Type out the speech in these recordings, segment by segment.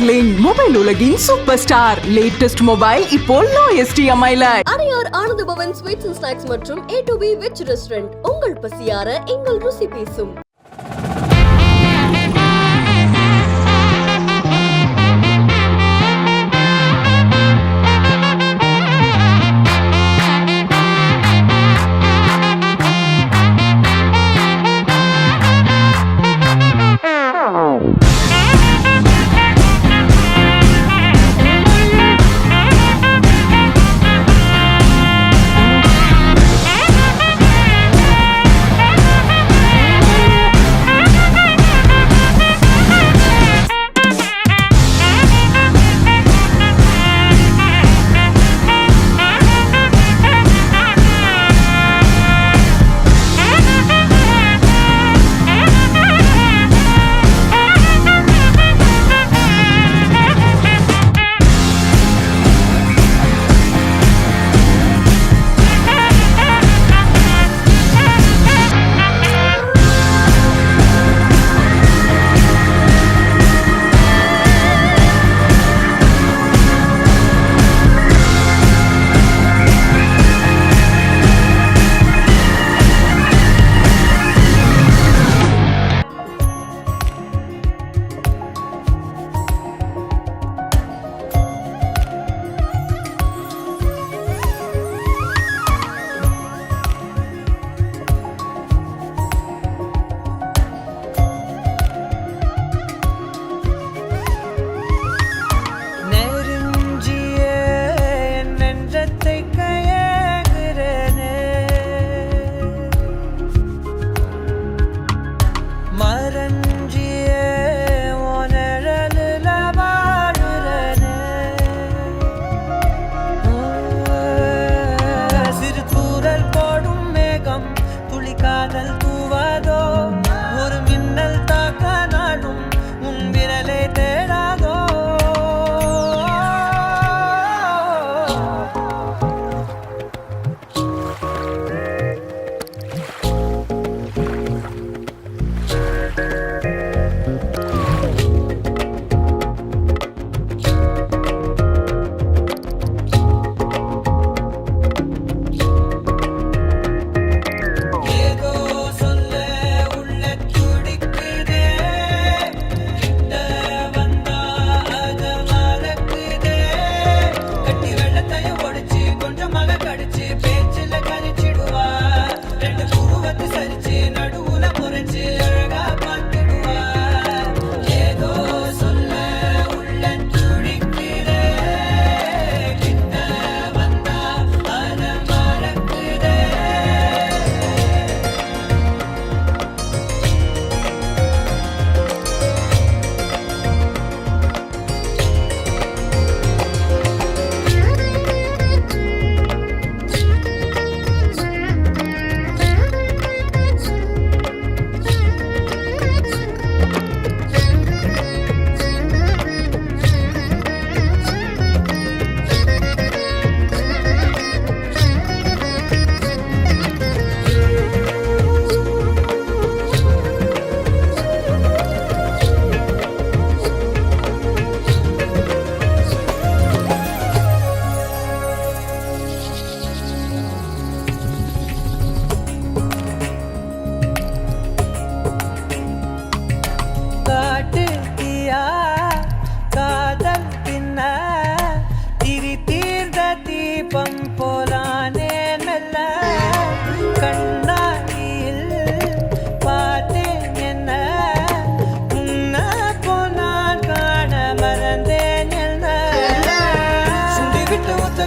Darling mobile உலகின் super star latest mobile இப்போ lowest EMI-ல Adyar Ananda Pawan sweets and snacks மற்றும் A2B veg restaurant உங்கள் பசியார எங்கள் ருசி பேசும்.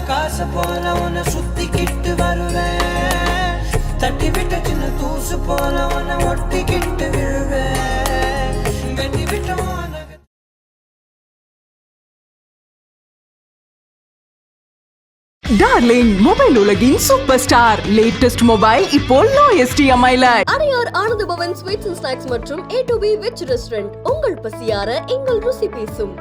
காசு போல உன்னை சுத்திக்கிட்டு வருவேன், தட்டி விட்ட சின்ன தூசு போல உன்னை ஒட்டிக்கிட்டு விழுவேன், வெட்டி விட்ட டார்லிங் மொபைல் உலகின் சூப்பர் ஸ்டார் லேட்டஸ்ட் மொபைல் இப்போ lowest EMI-ல Adyar Ananda Pawan sweets and snacks மற்றும் A2B வெஜ் ரெஸ்டாரண்ட் உங்கள் பசியார எங்கள் ருசி பேசும்.